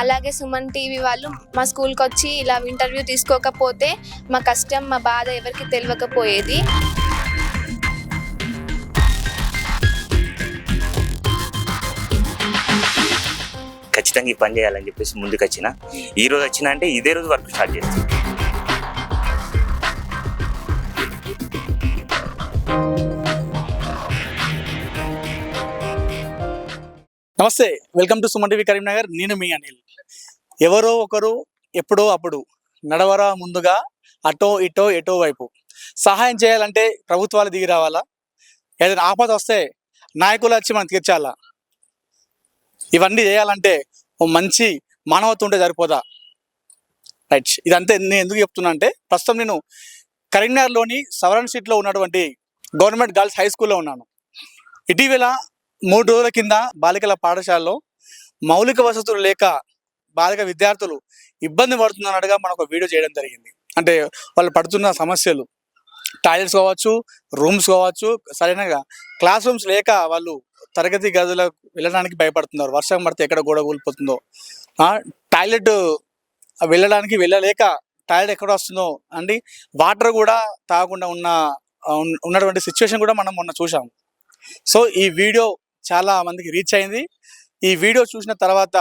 అలాగే సుమన్ టీవీ వాళ్ళు మా స్కూల్కి వచ్చి ఇలా ఇంటర్వ్యూ తీసుకోకపోతే మా కష్టం మా బాధ ఎవరికి తెలియకపోయేది. ఖచ్చితంగా ఈ పని చేయాలని చెప్పేసి ముందుకు వచ్చిన. ఈ రోజు వచ్చిన అంటే ఇదే రోజు వర్క్ స్టార్ట్ చేస్తాను. నమస్తే, welcome to Suman TV Karimnagar. నేను మీ అనిల్. ఎవరో ఒకరు ఎప్పుడో అప్పుడు నడవరా ముందుగా అటో ఇటో ఎటో వైపు. సహాయం చేయాలంటే ప్రభుత్వాలు దిగి రావాలా? ఏదైనా ఆపద వస్తే నాయకులు వచ్చి మనం తీర్చాలా? ఇవన్నీ చేయాలంటే ఓ మంచి మానవత్వం ఉంటే సరిపోదా? రైట్, ఇదంతా నేను ఎందుకు చెప్తున్నా అంటే, ప్రస్తుతం నేను కరీంనగర్లోని సవరణ స్ట్రీట్లో ఉన్నటువంటి గవర్నమెంట్ గర్ల్స్ హై స్కూల్లో ఉన్నాను. ఇటీవల 3 రోజుల కింద బాలికల పాఠశాలలో మౌలిక వసతులు లేక బాలిక విద్యార్థులు ఇబ్బంది పడుతున్నట్టుగా మనం ఒక వీడియో చేయడం జరిగింది. అంటే వాళ్ళు పడుతున్న సమస్యలు, టాయిలెట్స్ కావచ్చు, రూమ్స్ కావచ్చు, సరైన క్లాస్ రూమ్స్ లేక వాళ్ళు తరగతి గదులకు వెళ్ళడానికి భయపడుతున్నారు. వర్షం పడితే ఎక్కడ గోడ కూలిపోతుందో, టాయిలెట్ వెళ్ళడానికి వెళ్ళలేక టాయిలెట్ ఎక్కడ వస్తుందో అండి, వాటర్ కూడా తాగకుండా ఉన్నటువంటి సిచ్యువేషన్ కూడా మనం మొన్న చూసాం. సో ఈ వీడియో చాలా మందికి రీచ్ అయింది. ఈ వీడియో చూసిన తర్వాత,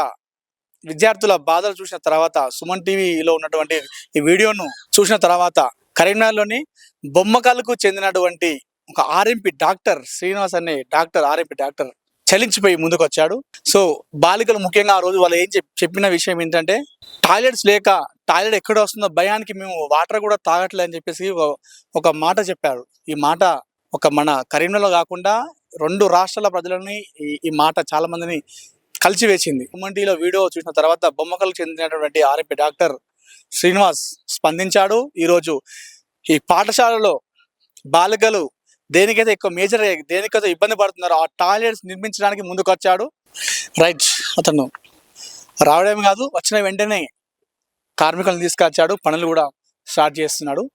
విద్యార్థుల బాధలు చూసిన తర్వాత, సుమన్ టీవీలో ఉన్నటువంటి ఈ వీడియోను చూసిన తర్వాత కరీంనగర్లోని బొమ్మకల్కు చెందినటువంటి ఒక ఆర్ఎంపీ డాక్టర్ శ్రీనివాస్ అనే ఆర్ఎంపీ డాక్టర్ చలించిపోయి ముందుకు వచ్చాడు. సో బాలికలు ముఖ్యంగా ఆ రోజు వాళ్ళు ఏం చెప్పిన విషయం ఏంటంటే, టాయిలెట్స్ లేక టాయిలెట్ ఎక్కడ వస్తుందో భయానికి మేము వాటర్ కూడా తాగట్లే అని చెప్పేసి ఒక మాట చెప్పారు. ఈ మాట ఒక మన కరీంనగర్లో కాకుండా 2 రాష్ట్రాల ప్రజలని ఈ మాట చాలా మందిని కలిసివేసింది. సుమన్ వీడియో చూసిన తర్వాత బొమ్మకల్కు చెందినటువంటి ఆర్ఎంపీ డాక్టర్ శ్రీనివాస్ స్పందించాడు. ఈరోజు ఈ పాఠశాలలో బాలికలు దేనికైతే ఇబ్బంది పడుతున్నారో ఆ టాయిలెట్స్ నిర్మించడానికి ముందుకు వచ్చాడు. రైట్, అతను రావడమే కాదు, వచ్చిన వెంటనే కార్మికులను తీసుకొచ్చాడు, పనులు కూడా స్టార్ట్ చేస్తున్నాడు.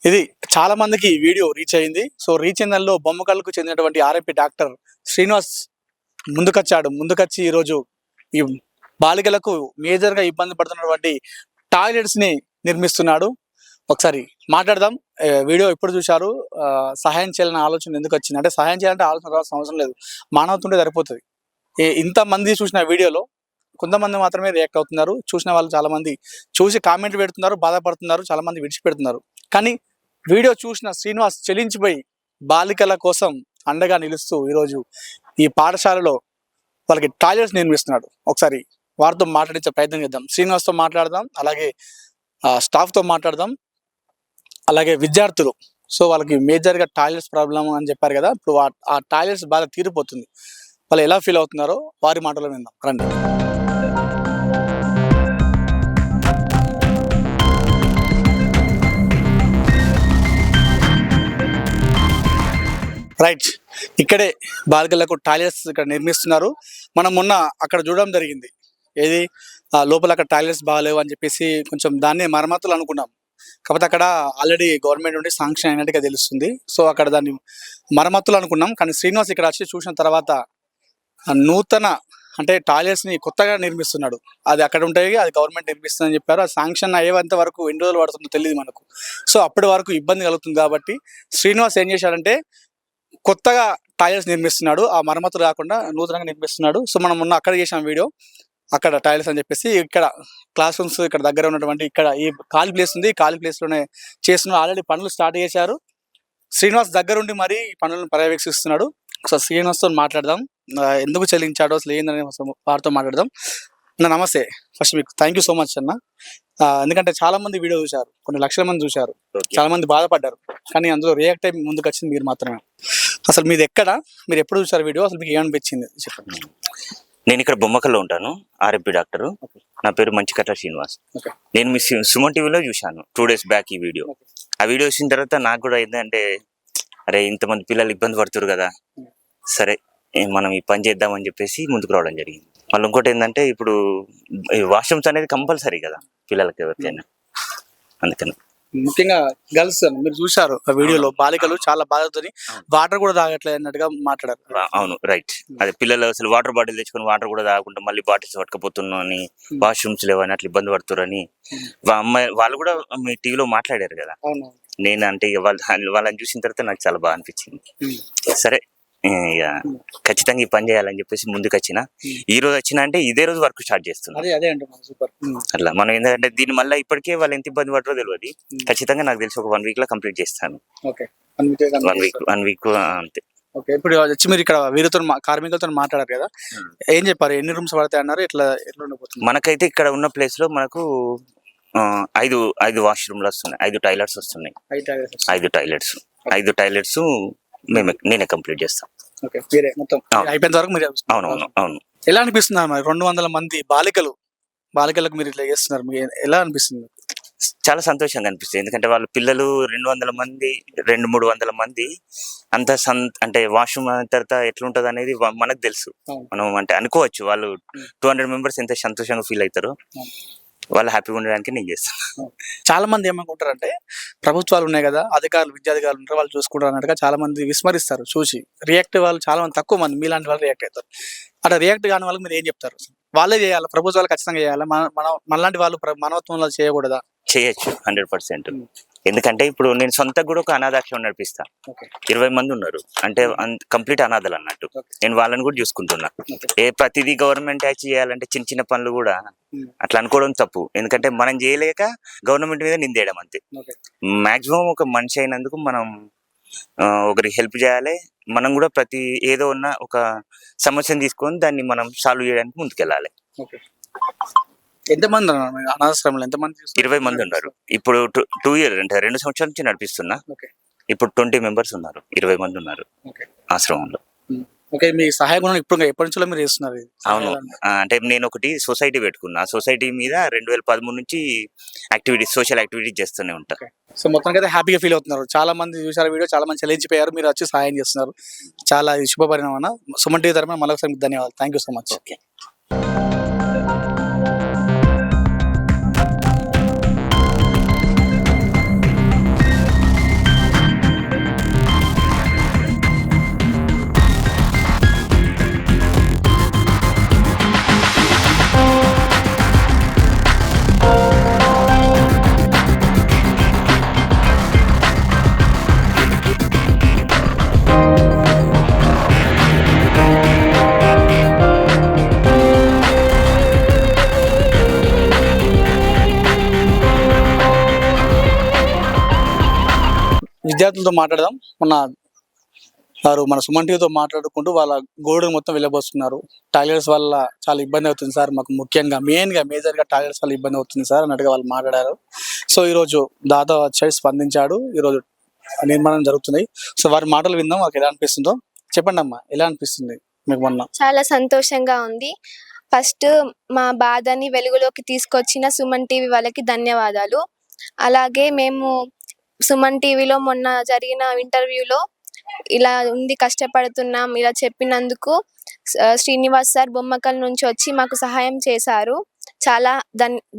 ఇది చాలా మందికి వీడియో రీచ్ అయింది. సో రీచ్ అయిన బొమ్మకల్కు చెందినటువంటి ఆర్ఎంపీ డాక్టర్ శ్రీనివాస్ ముందుకొచ్చి ఈరోజు ఈ బాలికలకు మేజర్గా ఇబ్బంది పడుతున్నటువంటి టాయిలెట్స్ని నిర్మిస్తున్నాడు. ఒకసారి మాట్లాడదాం. వీడియో ఎప్పుడు చూశారు? సహాయం చేయాలనే ఆలోచన ఎందుకు వచ్చింది? అంటే సహాయం చేయాలంటే ఆలోచన రావాల్సిన అవసరం లేదు, మానవత్వం ఉంటే సరిపోతుంది. ఇంతమంది చూసిన వీడియోలో కొంతమంది మాత్రమే రియాక్ట్ అవుతున్నారు. చూసిన వాళ్ళు చాలా మంది చూసి కామెంట్ పెడుతున్నారు, బాధపడుతున్నారు, చాలా మంది విడిచిపెడుతున్నారు. కానీ వీడియో చూసిన శ్రీనివాస్ చెలించిపోయి బాలికల కోసం అండగా నిలుస్తూ ఈరోజు ఈ పాఠశాలలో వాళ్ళకి టాయిలెట్స్ నిర్మిస్తున్నాడు. ఒకసారి వారితో మాట్లాడించే ప్రయత్నం చేద్దాం. శ్రీనివాస్తో మాట్లాడదాం, అలాగే స్టాఫ్తో మాట్లాడదాం, అలాగే విద్యార్థులు. సో వాళ్ళకి మేజర్గా టాయిలెట్స్ ప్రాబ్లం అని చెప్పారు కదా, ఇప్పుడు ఆ టాయిలెట్స్ బాగా తీరిపోతుంది. వాళ్ళు ఎలా ఫీల్ అవుతున్నారో వారి మాటలో విందాం రండి. రైట్, ఇక్కడే బాలికలకు టాయిలెట్స్ ఇక్కడ నిర్మిస్తున్నారు. మనం మొన్న అక్కడ చూడడం జరిగింది. ఏది లోపల అక్కడ టాయిలెట్స్ బాగాలేవు అని చెప్పేసి కొంచెం దాన్ని మరమ్మతులు అనుకున్నాం. కాకపోతే అక్కడ ఆల్రెడీ గవర్నమెంట్ నుండి శాంక్షన్ అయినట్టుగా తెలుస్తుంది. సో అక్కడ దాన్ని మరమ్మతులు అనుకున్నాం. కానీ శ్రీనివాస్ ఇక్కడ వచ్చి చూసిన తర్వాత నూతన అంటే టాయిలెట్స్ని కొత్తగా నిర్మిస్తున్నాడు. అది అక్కడ ఉంటాయి, అది గవర్నమెంట్ నిర్మిస్తుందని చెప్పారు. అది శాంక్షన్ అయ్యేంత వరకు ఎన్ని రోజులు పడుతుందో తెలియదు మనకు. సో అప్పటి వరకు ఇబ్బంది కలుగుతుంది కాబట్టి శ్రీనివాస్ ఏం చేశాడంటే కొత్తగా టాయిలెట్స్ నిర్మిస్తున్నాడు. ఆ మరమ్మతులు కాకుండా నూతనంగా నిర్మిస్తున్నాడు. సో మనం మొన్న అక్కడ చేసాం వీడియో, అక్కడ టాయిలెట్స్ అని చెప్పేసి. ఇక్కడ క్లాస్ రూమ్స్ ఇక్కడ దగ్గర ఉన్నటువంటి ఇక్కడ ఈ ఖాళీ ప్లేస్ ఉంది, ఈ ఖాళీ ప్లేస్లోనే చేస్తున్నారు. ఆల్రెడీ పనులు స్టార్ట్ చేశారు. శ్రీనివాస్ దగ్గరుండి మరి ఈ పనులను పర్యవేక్షిస్తున్నాడు. సో శ్రీనివాస్తో మాట్లాడదాం, ఎందుకు చెల్లించాడో అసలు ఏందని వారితో మాట్లాడదాం. అన్న నమస్తే. ఫస్ట్ మీకు థ్యాంక్ యూ సో మచ్ అన్న. ఎందుకంటే చాలా మంది వీడియో చూశారు, కొన్ని లక్షల మంది చూశారు, చాలా మంది బాధపడ్డారు. కానీ అందులో రియాక్ట్ అయ్యి ముందుకు వచ్చింది మీరు మాత్రమే. అసలు మీది ఎక్కడ, మీరు ఎప్పుడు చూసారు వీడియో, అసలు మీకు ఏమనిపించింది చెప్పండి. నేను ఇక్కడ బొమ్మకల్లో ఉంటాను, ఆర్ఎంపీ డాక్టర్. నా పేరు మంచికట్ల శ్రీనివాస్. నేను మీ సుమన్ టీవీలో చూశాను 2 days బ్యాక్ ఈ వీడియో. ఆ వీడియో వచ్చిన తర్వాత నాకు కూడా ఏంటంటే, అరే ఇంతమంది పిల్లలు ఇబ్బంది పడుతున్నారు కదా, సరే మనం ఈ పని చేద్దామని చెప్పేసి ముందుకు రావడం జరిగింది. మళ్ళీ ఇంకోటి ఏంటంటే, ఇప్పుడు వాష్రూమ్స్ అనేది కంపల్సరీ కదా పిల్లలకి ఎవరికైనా, అందుకని ముఖ్యంగా గర్ల్స్ మీరు చూశారు ఆ వీడియోలో బాలికలు చాలా బాధతో వాటర్ కూడా తాగట్లేదు అన్నట్టుగా మాట్లాడారు. అవును, రైట్. అదే పిల్లలు అసలు వాటర్ బాటిల్ తెచ్చుకొని వాటర్ కూడా తాగకుండా మళ్ళీ బాటిల్స్ పట్టుకపోతున్నాం అని, వాష్రూమ్స్ లేవని అట్లా ఇబ్బంది పడుతురని అమ్మాయి వాళ్ళు కూడా మీ టీవీలో మాట్లాడారు కదా. అవును. నేను అంటే ఇక వాళ్ళని చూసిన తర్వాత నాకు చాలా బాగా అనిపించింది. సరే ఇక ఖచ్చితంగా ఈ పని చేయాలని చెప్పేసి ముందుకు వచ్చిన. ఈ రోజు వచ్చిన అంటే ఇదే రోజు వర్క్ స్టార్ట్ చేస్తున్నా. అదే అంటున్నాను, సూపర్. అట్లా మనం ఏంటంటే దీని వల్ల ఇప్పటికే వాళ్ళు ఎంత ఇబ్బంది పడరో తెలియదు. ఖచ్చితంగా నాకు తెలిసి ఒక 1 week లో కంప్లీట్ చేస్తాను. ఓకే, 1 week అంతే. ఓకే, ఇప్పుడు వచ్చి మీరు ఇక్కడ వీరితో కార్మికులతో మాట్లాడారు కదా, ఏం చెప్పారు? ఎన్ని రూమ్స్ పడతాయి అన్నారు? ఎట్లా ఉండబోతుంది? మనకైతే ఇక్కడ ఉన్న ప్లేస్ లో మనకు 5 వాష్రూమ్లు వస్తున్నాయి, 5 టాయిలెట్స్ వస్తున్నాయి. 5 టాయిలెట్స్ నేనే కంప్లీట్ చేస్తాను. ఓకే, మీరే మొత్తం అయిపోయిన వరకు మీరు? అవును. ఎలా అనిపిస్తుంది మరి 200 మంది బాలికలకు మీరు ఇట్లా చేస్తున్నారు, మీకు ఎలా అనిపిస్తుంది? చాలా సంతోషంగా అనిపిస్తుంది. ఎందుకంటే వాళ్ళ పిల్లలు 200 మంది 200-300 మంది అంత అంటే వాష్రూమ్ తర్వాత ఎట్లుంటది అనేది మనకు తెలుసు. మనం అంటే అనుకోవచ్చు వాళ్ళు 200 మెంబర్స్ ఎంత సంతోషంగా ఫీల్ అవుతారో. వాళ్ళు హ్యాపీగా ఉండడానికి నేను చేస్తాను. చాలా మంది ఏమనుకుంటారంటే ప్రభుత్వాలు ఉన్నాయి కదా, విద్యాధికారులు ఉంటారు, వాళ్ళు చూసుకుంటారు అన్నట్టుగా చాలా మంది విస్మరిస్తారు. చూసి రియాక్ట్ వాళ్ళు చాలా మంది, తక్కువ మంది మీలాంటి వాళ్ళు రియాక్ట్ అవుతారు. అట్లా రియాక్ట్ కాని వాళ్ళకి మీరు ఏం చెప్తారు? వాళ్ళే చేయాలి, ప్రభుత్వాలు ఖచ్చితంగా చేయాలి, మనలాంటి వాళ్ళు మానవత్వంలో చేయకూడదా? చేయొచ్చు 100%. ఎందుకంటే ఇప్పుడు నేను సొంతంగా కూడా ఒక అనాథాశ్రమం నడిపిస్తా. 20 మంది ఉన్నారు, అంటే కంప్లీట్ అనాథలు అన్నట్టు. నేను వాళ్ళని కూడా చూసుకుంటున్నా. ప్రతిదీ గవర్నమెంట్ యాక్ట్ చేయాలంటే చిన్న చిన్న పనులు కూడా అట్లా అనుకోవడం తప్పు. ఎందుకంటే మనం చేయలేక గవర్నమెంట్ మీద నిందేయడం అంతే. మాక్సిమం ఒక మనిషి అయినందుకు మనం ఒకరికి హెల్ప్ చేయాలి. మనం కూడా ఏదో ఉన్న ఒక సమస్యను తీసుకొని దాన్ని మనం సాల్వ్ చేయడానికి ముందుకెళ్ళాలి. ఎంతమంది అనాథాశ్రమంలో? ఎంతమంది? 20 మంది ఉన్నారు. ఇప్పుడు 2 years అంటే 2 సంవత్సరాల నుంచి నడిపిస్తున్నా. ఇప్పుడు 20 members ఉన్నారు, 20 మంది ఉన్నారు ఆశ్రమంలో. ఓకే, మీ సహాయ గుణం ఎప్పటి నుంచో మీరు చేస్తున్నారు? అవును, అంటే నేను ఒకటి సొసైటీ పెట్టుకున్నా. సొసైటీ మీద 2013 నుంచి సోషల్ యాక్టివిటీస్ చేస్తూనే ఉంటా. సో మొత్తానికి అయితే హ్యాపీగా ఫీల్ అవుతున్నారు. చాలా మంది చూసారు వీడియో, చాలా మంది చెల్లించిపోయారు, మీరు వచ్చి సహాయం చేస్తున్నారు. చాలా శుభపరిణామం. సుమన్ టీవీ తరపున మరొకసారి ధన్యవాదాలు. Thank you so much. Okay. విద్యార్థులతో మాట్లాడదాం. మన సుమన్ టీవీతో మాట్లాడుకుంటూ వాళ్ళ గోడును మొత్తం వెళ్ళబోస్తున్నారు. టాయిలెట్స్ వల్ల చాలా ఇబ్బంది అవుతుంది సార్, మాకు ముఖ్యంగా మేజర్గా టాయిలెట్స్ వల్ల ఇబ్బంది అవుతుంది సార్ అన్నట్టుగా వాళ్ళు మాట్లాడారు. సో ఈరోజు దాత వచ్చి స్పందించాడు. ఈరోజు నిర్మాణం జరుగుతుంది. సో వారి మాటలు విందాం, వాళ్ళకి ఎలా అనిపిస్తుందో. చెప్పండి అమ్మా, ఎలా అనిపిస్తుంది మీకు? మొన్న చాలా సంతోషంగా ఉంది. ఫస్ట్ మా బాధని వెలుగులోకి తీసుకొచ్చిన సుమన్ టీవీ వాళ్ళకి ధన్యవాదాలు. అలాగే మేము సుమన్ టీవీలో మొన్న జరిగిన ఇంటర్వ్యూలో ఇలా ఉంది, కష్టపడుతున్నాం ఇలా చెప్పినందుకు శ్రీనివాస్ సార్ బొమ్మకల్ నుంచి వచ్చి మాకు సహాయం చేశారు. చాలా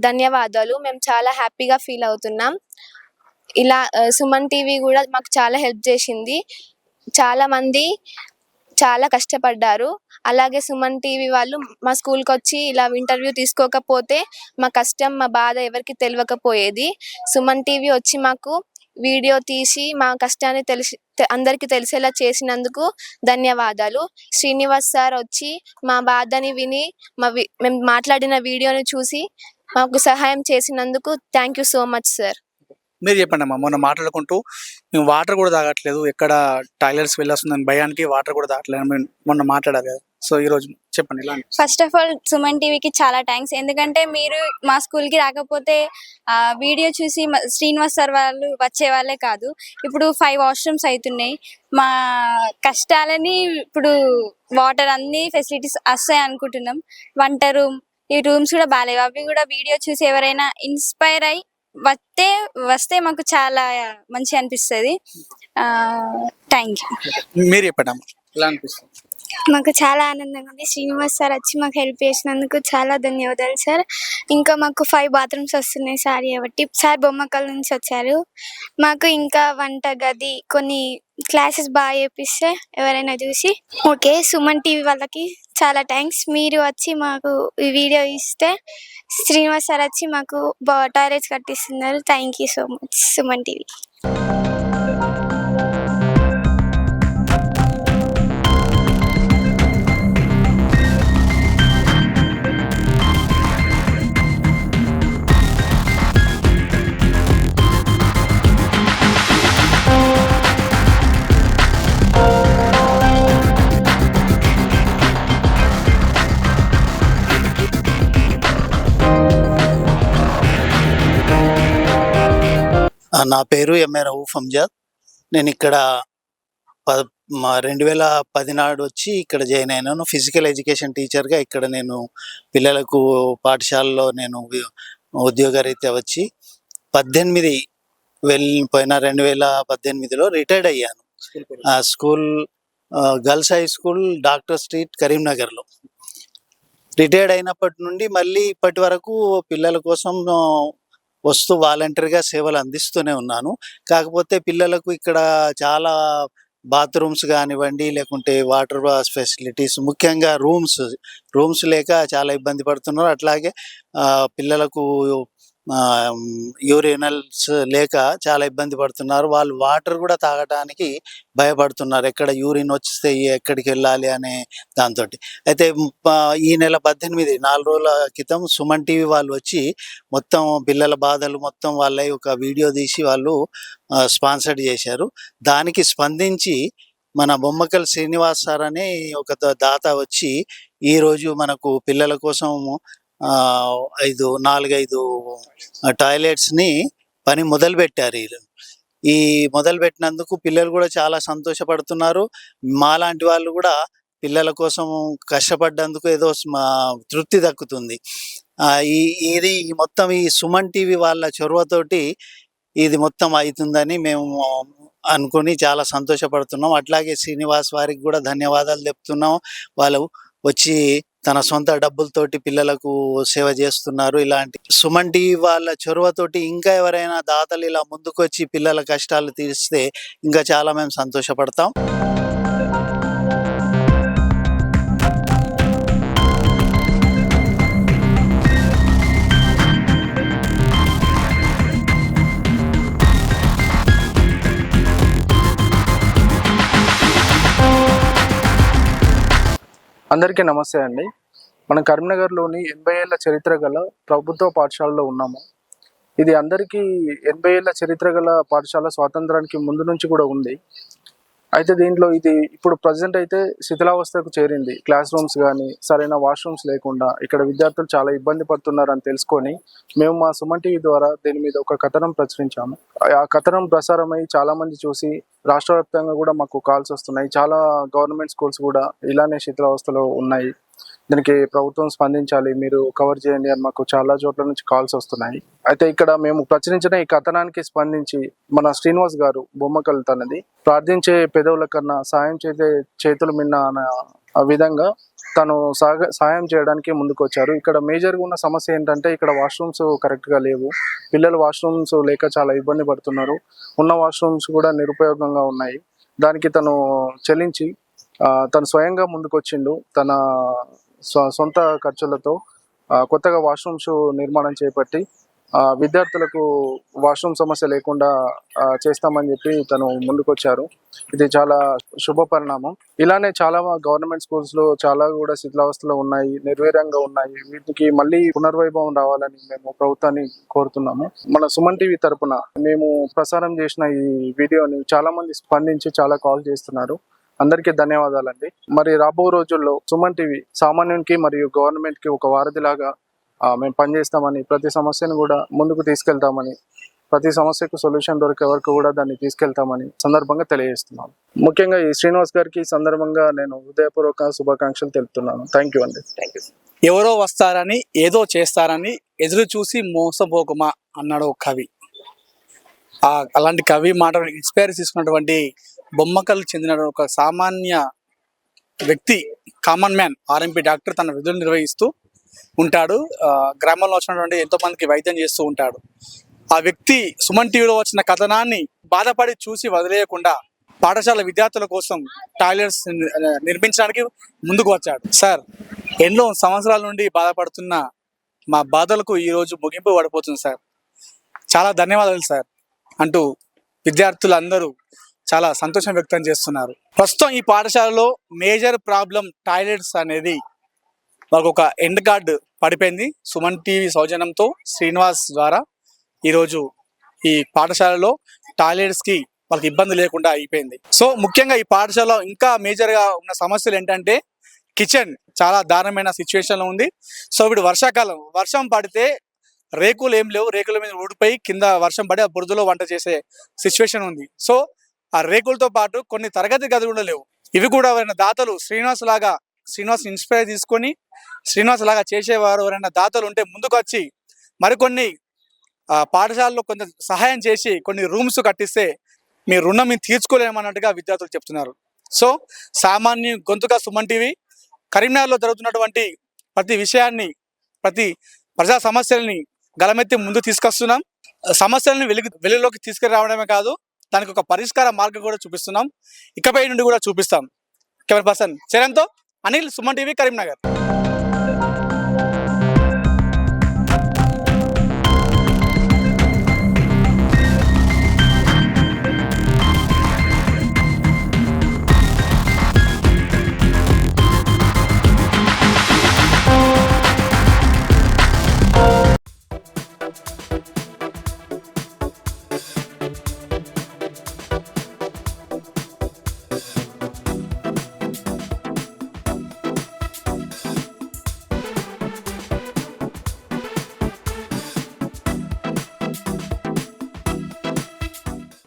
ధన్యవాదాలు. మేము చాలా హ్యాపీగా ఫీల్ అవుతున్నాం. ఇలా సుమన్ టీవీ కూడా మాకు చాలా హెల్ప్ చేసింది. చాలా మంది చాలా కష్టపడ్డారు. అలాగే సుమన్ టీవీ వాళ్ళు మా స్కూల్కి వచ్చి ఇలా ఇంటర్వ్యూ తీసుకోకపోతే మా కష్టం మా బాధ ఎవరికి తెలియకపోయేది. సుమన్ టీవీ వచ్చి మాకు వీడియో తీసి మా కష్టాన్ని అందరికీ తెలిసేలా చేసినందుకు ధన్యవాదాలు. శ్రీనివాస్ సార్ వచ్చి మా బాధని విని మేము మాట్లాడిన వీడియోని చూసి మాకు సహాయం చేసినందుకు thank you so much sir. మీరు చెప్పండి అమ్మా, మొన్న మాట్లాడుకుంటూ మేము వాటర్ కూడా తాగట్లేదు, ఎక్కడ టాయిలెట్స్ వెళ్ళొస్తుందని భయానికి వాటర్ కూడా తాగట్లేదు మొన్న మాట్లాడారు కదా. సో ఈరోజు చెప్పండి ఎలా? ఫస్ట్ ఆఫ్ ఆల్ సుమన్ టీవీకి చాలా థ్యాంక్స్. ఎందుకంటే మీరు మా స్కూల్కి రాకపోతే వీడియో చూసి శ్రీనివాస్ సార్ వాళ్ళు వచ్చే వాళ్ళే కాదు. ఇప్పుడు 5 వాష్రూమ్స్ అవుతున్నాయి. మా కష్టాలని ఇప్పుడు వాటర్ అన్ని ఫెసిలిటీస్ వస్తాయి అనుకుంటున్నాం. వంట రూమ్, ఈ రూమ్స్ కూడా బాగాలేవు. అవి కూడా వీడియో చూసి ఎవరైనా ఇన్స్పైర్ అయ్యి వస్తే మాకు చాలా మంచి అనిపిస్తుంది. Thank you. మీరు చెప్పండి అమ్మా, ఎలా అనిపిస్తుంది? మాకు చాలా ఆనందంగా ఉంది. శ్రీనివాస్ సార్ వచ్చి మాకు హెల్ప్ చేసినందుకు చాలా ధన్యవాదాలు సార్. ఇంకా మాకు 5 బాత్రూమ్స్ వస్తున్నాయి సార్ కాబట్టి. సార్ బొమ్మకల్ నుంచి వచ్చారు. మాకు ఇంకా వంట గది కొన్ని క్లాసెస్ బాగా చేపిస్తే ఎవరైనా చూసి ఓకే సుమన్ టీవీ వాళ్ళకి చాలా థ్యాంక్స్. మీరు వచ్చి మాకు ఈ వీడియో ఇస్తే శ్రీనివాస్ సార్ వచ్చి మాకు టాయిలెట్స్ కట్టిస్తున్నారు. Thank you so much Suman TV. నా పేరు ఎంఏ రౌఫ్ అంజాద్. నేను ఇక్కడ 2014 వచ్చి ఇక్కడ జాయిన్ అయినాను. ఫిజికల్ ఎడ్యుకేషన్ టీచర్గా ఇక్కడ నేను పిల్లలకు పాఠశాలలో నేను ఉద్యోగరీత్యా వచ్చి 2018లో రిటైర్డ్ అయ్యాను. School girls high school doctor street కరీంనగర్లో. రిటైర్డ్ అయినప్పటి నుండి మళ్ళీ ఇప్పటి వరకు పిల్లల కోసం వస్తూ వాలంటీర్గా సేవలు అందిస్తూనే ఉన్నాను. కాకపోతే పిల్లలకు ఇక్కడ చాలా బాత్రూమ్స్ కానివ్వండి, లేకుంటే వాటర్ ఫెసిలిటీస్, ముఖ్యంగా రూమ్స్ లేక చాలా ఇబ్బంది పడుతున్నారు. అట్లాగే పిల్లలకు యూరినల్స్ లేక చాలా ఇబ్బంది పడుతున్నారు. వాళ్ళు వాటర్ కూడా తాగడానికి భయపడుతున్నారు. ఎక్కడ యూరిన్ వస్తే ఎక్కడికి వెళ్ళాలి అనే దాంతో. అయితే ఈ నెల 4 రోజుల క్రితం సుమన్ టీవీ వాళ్ళు వచ్చి మొత్తం పిల్లల బాధలు మొత్తం వాళ్ళ ఒక వీడియో తీసి వాళ్ళు స్పాన్సర్ చేశారు. దానికి స్పందించి మన బొమ్మకల్ శ్రీనివాస్ సార్ అనే ఒక దాత వచ్చి ఈరోజు మనకు పిల్లల కోసం 4-5 టాయిలెట్స్ని పని మొదలుపెట్టారు. ఈ మొదలుపెట్టినందుకు పిల్లలు కూడా చాలా సంతోషపడుతున్నారు. మాలాంటి వాళ్ళు కూడా పిల్లల కోసం కష్టపడ్డందుకు ఏదో తృప్తి దక్కుతుంది. ఇది మొత్తం ఈ సుమన్ టీవీ వాళ్ళ చొరవతోటి ఇది మొత్తం అవుతుందని మేము అనుకొని చాలా సంతోషపడుతున్నాం. అట్లాగే శ్రీనివాస్ వారికి కూడా ధన్యవాదాలు చెప్తున్నాం. వాళ్ళు వచ్చి తన సొంత డబ్బులతోటి పిల్లలకు సేవ చేస్తున్నారు. ఇలాంటి సుమన్ టీవీ వాళ్ళ చొరవతోటి ఇంకా ఎవరైనా దాతలు ఇలా ముందుకొచ్చి పిల్లల కష్టాలు తీరిస్తే ఇంకా చాలా మేము సంతోషపడతాం. అందరికీ నమస్తే అండి. మనం కరీంనగర్లోని 80 ఏళ్ల చరిత్ర గల ప్రభుత్వ పాఠశాలలో ఉన్నాము. ఇది అందరికీ 80 ఏళ్ల చరిత్ర గల పాఠశాల స్వాతంత్రానికి ముందు నుంచి కూడా ఉంది. అయితే దీంట్లో ఇది ఇప్పుడు ప్రజెంట్ అయితే శిథిలావస్థకు చేరింది. క్లాస్ రూమ్స్ కానీ సరైన వాష్రూమ్స్ లేకుండా ఇక్కడ విద్యార్థులు చాలా ఇబ్బంది పడుతున్నారని తెలుసుకొని మేము మా సుమన్ టీవీ ద్వారా దీని మీద ఒక కథనం ప్రచురించాము. ఆ కథనం ప్రసారమై చాలా మంది చూసి రాష్ట్ర వ్యాప్తంగా కూడా మాకు కాల్స్ వస్తున్నాయి. చాలా గవర్నమెంట్ స్కూల్స్ కూడా ఇలానే శిథిలావస్థలో ఉన్నాయి. దీనికి ప్రభుత్వం స్పందించాలి, మీరు కవర్ చేయండి అని మాకు చాలా చోట్ల నుంచి కాల్స్ వస్తున్నాయి. అయితే ఇక్కడ మేము ప్రచురించిన ఈ కథనానికి స్పందించి మన శ్రీనివాస్ గారు బొమ్మకల్ తనది ప్రార్థించే పెదవుల కన్నా సాయం చేసే చేతులు మిన్న అన్న విధంగా తను సాయం చేయడానికి ముందుకు వచ్చారు. ఇక్కడ మేజర్గా ఉన్న సమస్య ఏంటంటే ఇక్కడ వాష్రూమ్స్ కరెక్ట్గా లేవు. పిల్లలు వాష్రూమ్స్ లేక చాలా ఇబ్బంది పడుతున్నారు. ఉన్న వాష్రూమ్స్ కూడా నిరుపయోగంగా ఉన్నాయి. దానికి తను చెల్లించి తను స్వయంగా ముందుకు వచ్చిండు. తన సొంత ఖర్చులతో కొత్తగా వాష్రూమ్స్ నిర్మాణం చేపట్టి విద్యార్థులకు వాష్రూమ్ సమస్య లేకుండా చేస్తామని చెప్పి తను ముందుకొచ్చారు. ఇది చాలా శుభ పరిణామం. ఇలానే చాలా గవర్నమెంట్ స్కూల్స్ లో చాలా కూడా శిథిలావస్థలో ఉన్నాయి, నిర్వీర్యంగా ఉన్నాయి. వీటికి మళ్ళీ పునర్వైభవం రావాలని మేము ప్రభుత్వాన్ని కోరుతున్నాము. మన సుమన్ టీవీ తరపున మేము ప్రసారం చేసిన ఈ వీడియోని చాలా మంది స్పందించి చాలా కాల్ చేస్తున్నారు. అందరికీ ధన్యవాదాలండి. మరి రాబో రోజుల్లో సుమన్ టీవీ సామాన్యునికి మరియు గవర్నమెంట్ కి ఒక వారధిలాగా మేము పనిచేస్తామని, ప్రతి సమస్యను కూడా ముందుకు తీసుకెళ్తామని, ప్రతి సమస్యకు సొల్యూషన్ దొరికే వరకు కూడా దాన్ని తీసుకెళ్తామని సందర్భంగా తెలియజేస్తున్నాను. ముఖ్యంగా ఈ శ్రీనివాస్ గారికి సందర్భంగా నేను హృదయపూర్వక శుభాకాంక్షలు తెలుపుతున్నాను. థ్యాంక్ యూ అండి. ఎవరో వస్తారని ఏదో చేస్తారని ఎదురు చూసి మోసపోకుమా అన్నాడు ఒక కవి. అలాంటి కవి మాటలు ఇన్స్పైర్ తీసుకున్నటువంటి బొమ్మకల్ చెందిన ఒక సామాన్య వ్యక్తి, కామన్ మ్యాన్, ఆర్ఎంపీ డాక్టర్ తన విధులు నిర్వహిస్తూ ఉంటాడు. గ్రామంలో వచ్చినటువంటి ఎంతో మందికి వైద్యం చేస్తూ ఉంటాడు. ఆ వ్యక్తి సుమన్ టీవీలో వచ్చిన కథనాన్ని బాధపడి చూసి వదిలేయకుండా పాఠశాల విద్యార్థుల కోసం టాయిలెట్స్ నిర్మించడానికి ముందుకు వచ్చాడు. సార్, ఎన్నో సంవత్సరాల నుండి బాధపడుతున్న మా బాధలకు ఈరోజు ముగింపు పడిపోతుంది సార్. చాలా ధన్యవాదాలు సార్ అంటూ విద్యార్థులందరూ చాలా సంతోషం వ్యక్తం చేస్తున్నారు. ప్రస్తుతం ఈ పాఠశాలలో మేజర్ ప్రాబ్లం టాయిలెట్స్ అనేది వాళ్ళకు ఒక ఎండ్ కార్డ్ పడిపోయింది. సుమన్ టీవీ సౌజన్యంతో శ్రీనివాస్ ద్వారా ఈరోజు ఈ పాఠశాలలో టాయిలెట్స్కి వాళ్ళకి ఇబ్బంది లేకుండా అయిపోయింది. సో ముఖ్యంగా ఈ పాఠశాలలో ఇంకా మేజర్గా ఉన్న సమస్యలు ఏంటంటే కిచెన్ చాలా దారుణమైన సిచ్యువేషన్లో ఉంది. సో ఇప్పుడు వర్షాకాలం, వర్షం పడితే రేకులు ఏం లేవు, రేకుల మీద ఊడిపోయి కింద వర్షం పడి ఆ బురదలో వంట చేసే సిచ్యువేషన్ ఉంది. సో ఆ రేకులతో పాటు కొన్ని తరగతి గదులు కూడా లేవు. ఇవి కూడా ఎవరైనా దాతలు శ్రీనివాస్ ఇన్స్పైర్ తీసుకొని శ్రీనివాస్ లాగా చేసేవారు ఎవరైనా దాతలు ఉంటే ముందుకు వచ్చి మరికొన్ని పాఠశాలలో కొంత సహాయం చేసి కొన్ని రూమ్స్ కట్టిస్తే మీ రుణం మేము తీర్చుకోలేమన్నట్టుగా విద్యార్థులు చెప్తున్నారు. సో సామాన్య గొంతుగా సుమన్ టీవీ కరీంనగర్లో జరుగుతున్నటువంటి ప్రతి విషయాన్ని, ప్రతి ప్రజా సమస్యల్ని గలమెత్తి ముందు తీసుకొస్తున్నాం. సమస్యలను వెలుగులోకి తీసుకురావడమే కాదు, దానికి ఒక పరిష్కార మార్గం కూడా చూపిస్తున్నాం. ఇకపై నుండి కూడా చూపిస్తాం. కెమెరా పర్సన్ చరణ్తో అనిల్, సుమన్ టీవీ, కరీంనగర్.